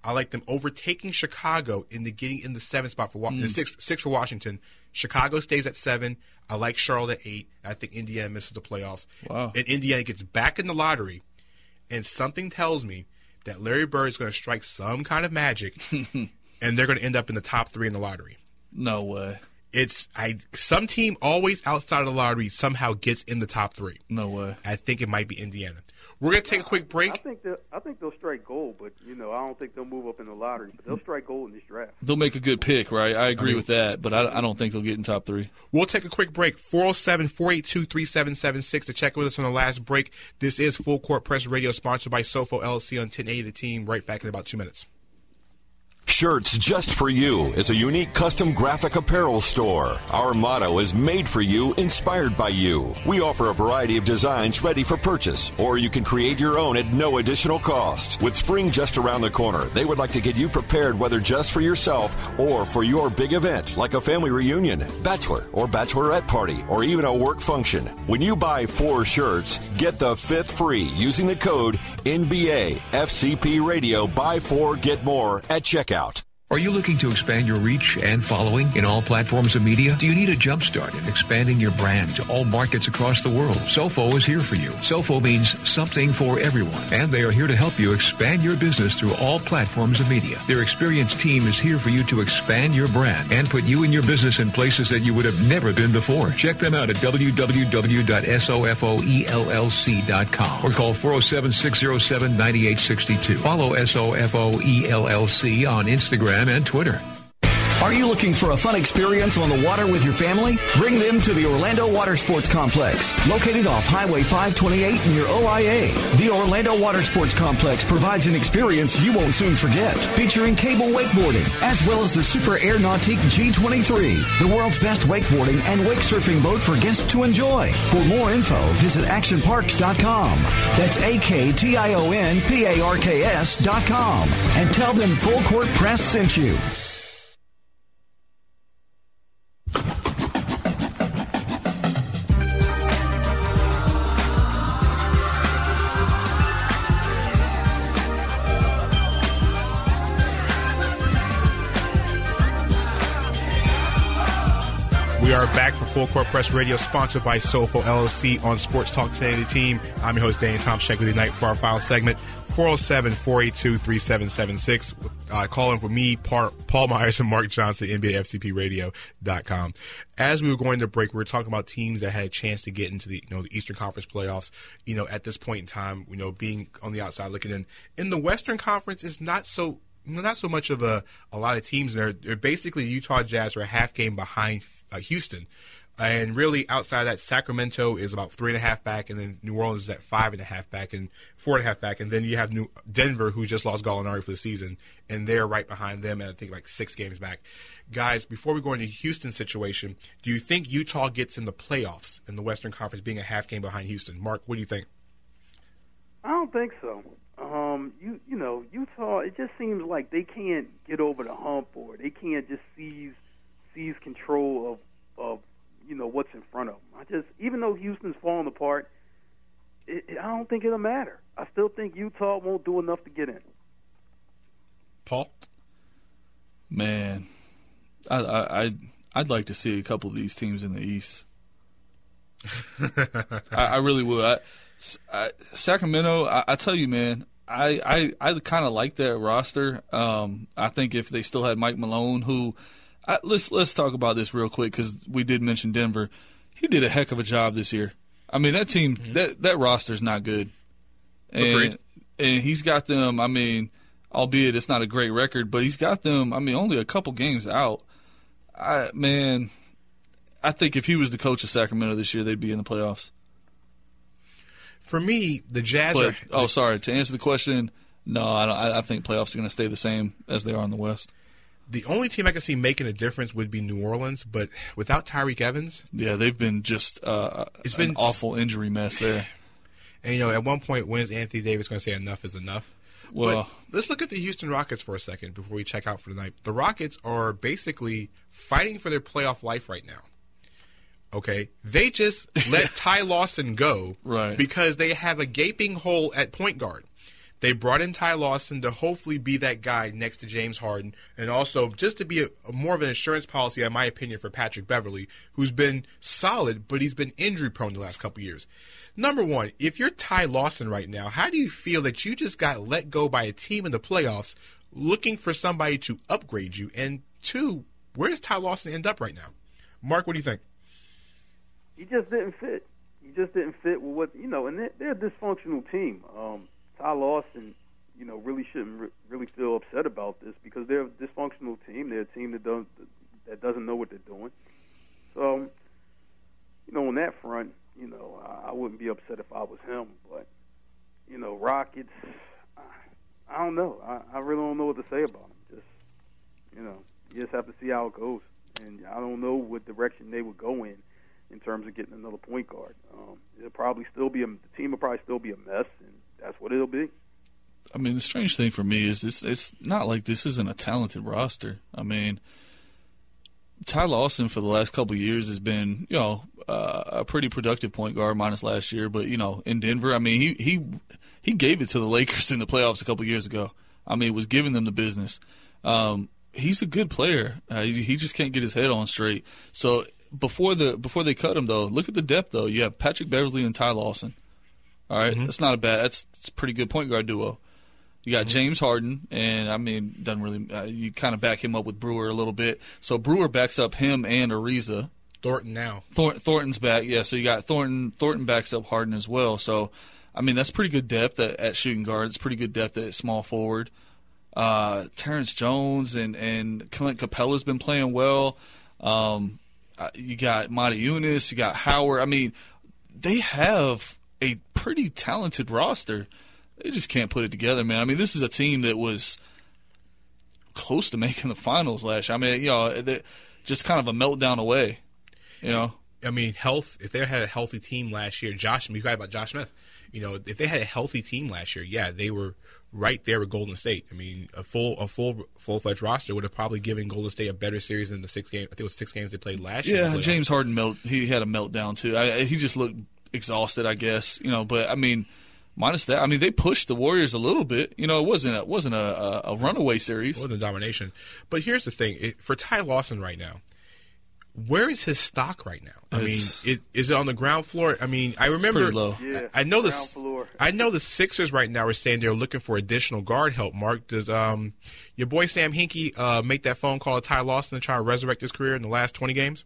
I like them overtaking Chicago into getting in the 7th spot for the 6 for Washington. Chicago stays at 7. I like Charlotte at 8. I think Indiana misses the playoffs. Wow. And Indiana gets back in the lottery, and something tells me that Larry Bird is going to strike some kind of magic, and they're going to end up in the top 3 in the lottery. No way. Some team always outside of the lottery somehow gets in the top 3. No way. I think it might be Indiana. We're going to take a quick break. I think they'll strike gold, but I don't think they'll move up in the lottery. But they'll strike gold in this draft. They'll make a good pick, right? I agree with that, but I don't think they'll get in top 3. We'll take a quick break. 407-482-3776 to check with us on the last break. This is Full Court Press Radio, sponsored by SOFOELLC on 1080 The Team. Right back in about 2 minutes. Shirts Just For You is a unique custom graphic apparel store. Our motto is made for you, inspired by you. We offer a variety of designs ready for purchase, or you can create your own at no additional cost. With spring just around the corner, they would like to get you prepared, whether just for yourself or for your big event, like a family reunion, bachelor or bachelorette party, or even a work function. When you buy 4 shirts, get the 5th free using the code NBA FCP Radio. Buy 4, get more at checkout. Are you looking to expand your reach and following in all platforms of media? Do you need a jumpstart in expanding your brand to all markets across the world? SOFO is here for you. SOFO means something for everyone, and they are here to help you expand your business through all platforms of media. Their experienced team is here for you to expand your brand and put you and your business in places that you would have never been before. Check them out at www.sofoellc.com or call 407-607-9862. Follow SOFOELLC on Instagram and Twitter. Are you looking for a fun experience on the water with your family? Bring them to the Orlando Water Sports Complex, located off Highway 528 near OIA. The Orlando Water Sports Complex provides an experience you won't soon forget, featuring cable wakeboarding, as well as the Super Air Nautique G23, the world's best wakeboarding and wake surfing boat for guests to enjoy. For more info, visit actionparks.com. That's AKTIONPARKS.com. And tell them Full Court Press sent you. We are back for Full Court Press Radio, sponsored by SOFOELLC on Sports Talk 1080 The Team. I'm your host, Daniel Thompson. Check with you tonight for our final segment, 407-482-3776. Call in for me, Paul Myers, and Marc Johnson, NBAFCPRadio.com. As we were going to break, we were talking about teams that had a chance to get into the the Eastern Conference playoffs. At this point in time, being on the outside looking in. In the Western Conference, is not so much of a lot of teams in there. They're basically, Utah Jazz are a half game behind Houston. And really, outside of that, Sacramento is about 3.5 back, and then New Orleans is at 5.5 back and 4.5 back. And then you have Denver, who just lost Gallinari for the season, and they're right behind them, and I think like 6 games back. Guys, before we go into Houston's situation, do you think Utah gets in the playoffs in the Western Conference, being a half game behind Houston? Marc, what do you think? I don't think so. Utah, it just seems like they can't get over the hump, or they can't just seize control of what's in front of them. Even though Houston's falling apart, I don't think it'll matter. I still think Utah won't do enough to get in. Paul? Man, I'd like to see a couple of these teams in the East. I really would. Sacramento, I tell you, man, I kind of like that roster. I think if they still had Mike Malone, who let's talk about this real quick, because we did mention Denver. He did a heck of a job this year. I mean, that team, that roster's not good. And he's got them, albeit it's not a great record, but he's got them, only a couple games out. I think if he was the coach of Sacramento this year, they'd be in the playoffs. For me, the Jazz to answer the question, no, I think playoffs are going to stay the same as they are in the West. The only team I can see making a difference would be New Orleans, but without Tyreek Evans... Yeah, they've been just it's been an awful injury mess there. And, at one point, when is Anthony Davis going to say enough is enough? Well, but let's look at the Houston Rockets for a second before we check out for tonight. The Rockets are basically fighting for their playoff life right now. Okay? They just let Ty Lawson go right, because they have a gaping hole at point guard. They brought in Ty Lawson to hopefully be that guy next to James Harden, and also just to be a more of an insurance policy, in my opinion, for Patrick Beverley, who's been solid, but he's been injury-prone the last couple years. Number one, if you're Ty Lawson right now, how do you feel that you just got let go by a team in the playoffs looking for somebody to upgrade you? And two, where does Ty Lawson end up right now? Mark, what do you think? He just didn't fit. He just didn't fit with what, and they're a dysfunctional team. Ty Lawson, really shouldn't really feel upset about this because they're a dysfunctional team. They're a team that doesn't know what they're doing. So, on that front, I wouldn't be upset if I was him. But, Rockets, I don't know. I really don't know what to say about them. You just have to see how it goes. And I don't know what direction they would go in terms of getting another point guard. The team will probably still be a mess, and that's what it'll be. I mean, the strange thing for me is it's not like this isn't a talented roster. I mean, Ty Lawson for the last couple of years has been, a pretty productive point guard minus last year. But, in Denver, I mean, he gave it to the Lakers in the playoffs a couple of years ago. I mean, was giving them the business. He's a good player. He just can't get his head on straight. So before they cut him, though, look at the depth, though. You have Patrick Beverley and Ty Lawson. All right, That's not that's a pretty good point guard duo. You got James Harden, and I mean, doesn't really. You kind of back him up with Brewer a little bit. So Brewer backs up him and Ariza. Thornton now. Thornton's back, yeah. So you got Thornton. Thornton backs up Harden as well. So, I mean, that's pretty good depth at shooting guard. It's pretty good depth at small forward. Terrence Jones and Clint Capella's been playing well. You got Monty Eunice. You got Howard. I mean, they have a pretty talented roster. They just can't put it together, man. I mean, this is a team that was close to making the finals last year. I mean, just kind of a meltdown away, I mean, health. If they had a healthy team last year, you got about Josh Smith. If they had a healthy team last year, yeah, they were right there with Golden State. I mean, a full-fledged roster would have probably given Golden State a better series than the 6 games. I think it was 6 games they played last year. Yeah, James Harden he had a meltdown too. He just looked exhausted, I guess. But I mean, minus that, I mean, they pushed the Warriors a little bit. It wasn't a runaway series. It wasn't a domination. But here's the thing: for Ty Lawson right now, where is his stock right now? I mean, is it on the ground floor? I mean, I remember. It's pretty low. Yeah, I know floor. I know the Sixers right now are saying they're looking for additional guard help. Mark, does your boy Sam Hinkie make that phone call to Ty Lawson to try to resurrect his career in the last 20 games?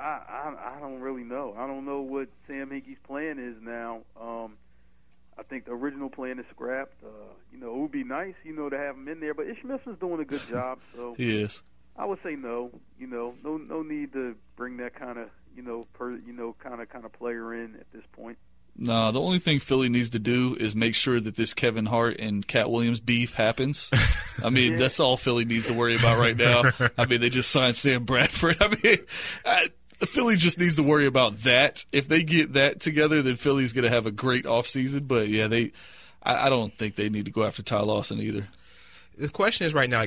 I don't really know. I don't know what Sam Hinkie's plan is now. I think the original plan is scrapped. It would be nice, to have him in there, but Ish Smith is doing a good job. So he is. I would say no. No need to bring that kind of kind of player in at this point. No, the only thing Philly needs to do is make sure that this Kevin Hart and Cat Williams beef happens. I mean, that's all Philly needs to worry about right now. I mean, they just signed Sam Bradford. I mean, Philly just needs to worry about that. If they get that together, then Philly's going to have a great offseason. But, yeah, I don't think they need to go after Ty Lawson either. The question is right now,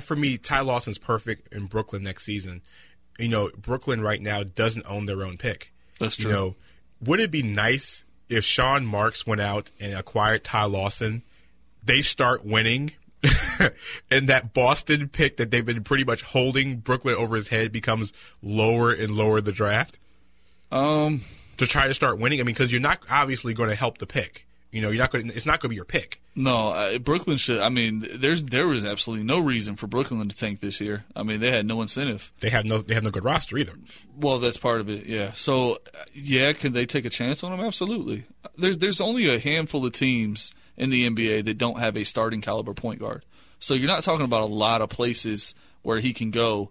for me, Ty Lawson's perfect in Brooklyn next season. Brooklyn right now doesn't own their own pick. That's true. Would it be nice if Sean Marks went out and acquired Ty Lawson, they start winning, and that Boston pick that they've been pretty much holding Brooklyn over his head becomes lower and lower the draft? To try to start winning? I mean, because you're not obviously going to help the pick. You're not going. It's not going to be your pick. No, Brooklyn should. I mean, there was absolutely no reason for Brooklyn to tank this year. I mean, they had no incentive. They have no good roster either. Well, that's part of it. Yeah. So, can they take a chance on him? Absolutely. There's only a handful of teams in the NBA that don't have a starting caliber point guard. So you're not talking about a lot of places where he can go.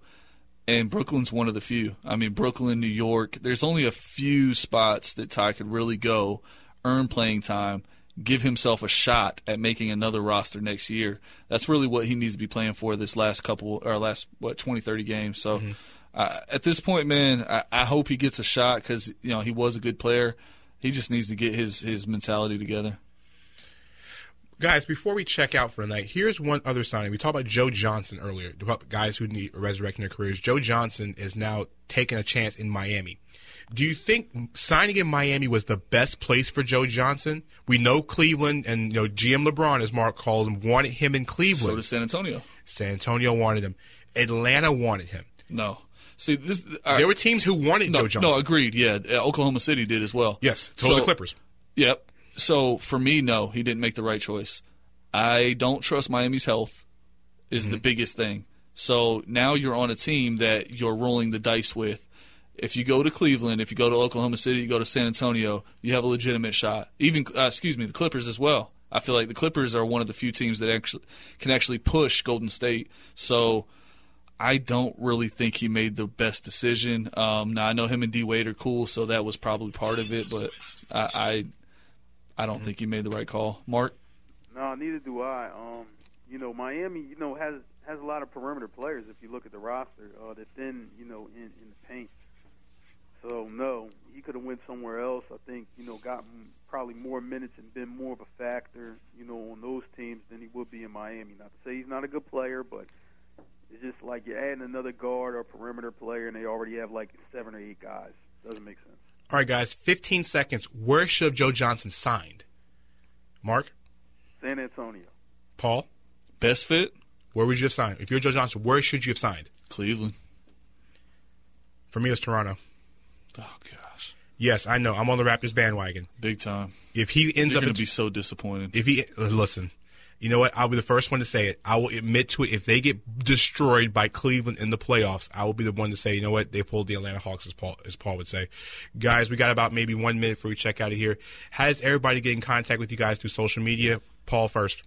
And Brooklyn's one of the few. I mean, Brooklyn, New York. There's only a few spots that Ty could really go, earn playing time, give himself a shot at making another roster next year. That's really what he needs to be playing for this last 20, 30 games. So at this point, man, I hope he gets a shot because, he was a good player. He just needs to get his mentality together. Guys, before we check out for the night, here's one other signing. We talked about Joe Johnson earlier, about guys who need resurrecting their careers. Joe Johnson is now taking a chance in Miami. Do you think signing in Miami was the best place for Joe Johnson? We know Cleveland and GM LeBron, as Mark calls him, wanted him in Cleveland. So did San Antonio. San Antonio wanted him. Atlanta wanted him. No. See, there were teams who wanted Joe Johnson. No, agreed. Yeah, Oklahoma City did as well. Yes, the Clippers. Yep. So for me, no, he didn't make the right choice. I don't trust Miami's health is the biggest thing. So now you're on a team that you're rolling the dice with. If you go to Cleveland, if you go to Oklahoma City, you go to San Antonio, you have a legitimate shot. Even, the Clippers as well. I feel like the Clippers are one of the few teams that can actually push Golden State. So I don't really think he made the best decision. Now, I know him and D. Wade are cool, so that was probably part of it, but I don't think he made the right call. Mark? No, neither do I. Miami, has a lot of perimeter players if you look at the roster. They're thin, in the paint. So, no, he could have went somewhere else. I think, gotten probably more minutes and been more of a factor, on those teams than he would be in Miami. Not to say he's not a good player, but it's just like you're adding another guard or perimeter player, and they already have like 7 or 8 guys. Doesn't make sense. All right, guys, 15 seconds. Where should Joe Johnson signed? Mark? San Antonio. Paul? Best fit? Where would you have signed? If you're Joe Johnson, where should you have signed? Cleveland. For me, it's Toronto. Oh, gosh. Yes, I know. I'm on the Raptors bandwagon. Big time. If he ends You're up going to be so disappointed. Listen, you know what? I'll be the first one to say it. I will admit to it. If they get destroyed by Cleveland in the playoffs, I will be the one to say, you know what? They pulled the Atlanta Hawks, as Paul would say. Guys, we got about maybe 1 minute before we check out of here. How does everybody get in contact with you guys through social media? Paul first.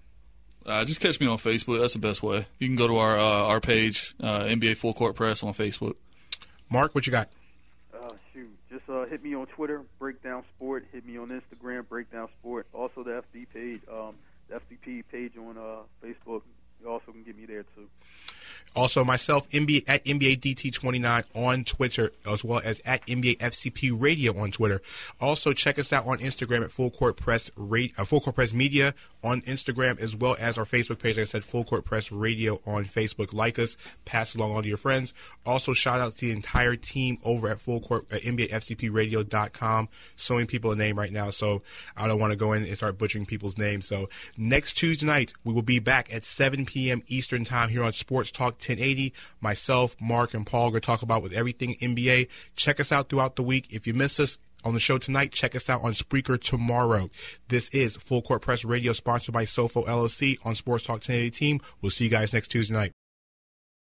Just catch me on Facebook. That's the best way. You can go to our page, NBA Full Court Press on Facebook. Mark, what you got? Just hit me on Twitter, Breakdown Sport. Hit me on Instagram, Breakdown Sport. Also the FD page, the FDP page on Facebook. You also can get me there too. Also, myself, at NBADT29 on Twitter, as well as at NBA FCP Radio on Twitter. Also, check us out on Instagram at Full Court Press Media on Instagram, as well as our Facebook page. Like I said, Full Court Press Radio on Facebook. Like us, pass along all to your friends. Also, shout out to the entire team over at Full Court at NBAFCPRadio.com. So many people a name right now, so I don't want to go in and start butchering people's names. So next Tuesday night, we will be back at 7 p.m. Eastern Time here on Sports Talk 1080. Myself, Mark, and Paul are going to talk about with everything NBA. Check us out throughout the week. If you miss us on the show tonight, check us out on Spreaker tomorrow. This is Full Court Press Radio, sponsored by SOFOELLC on Sports Talk 1080 team. We'll see you guys next Tuesday night.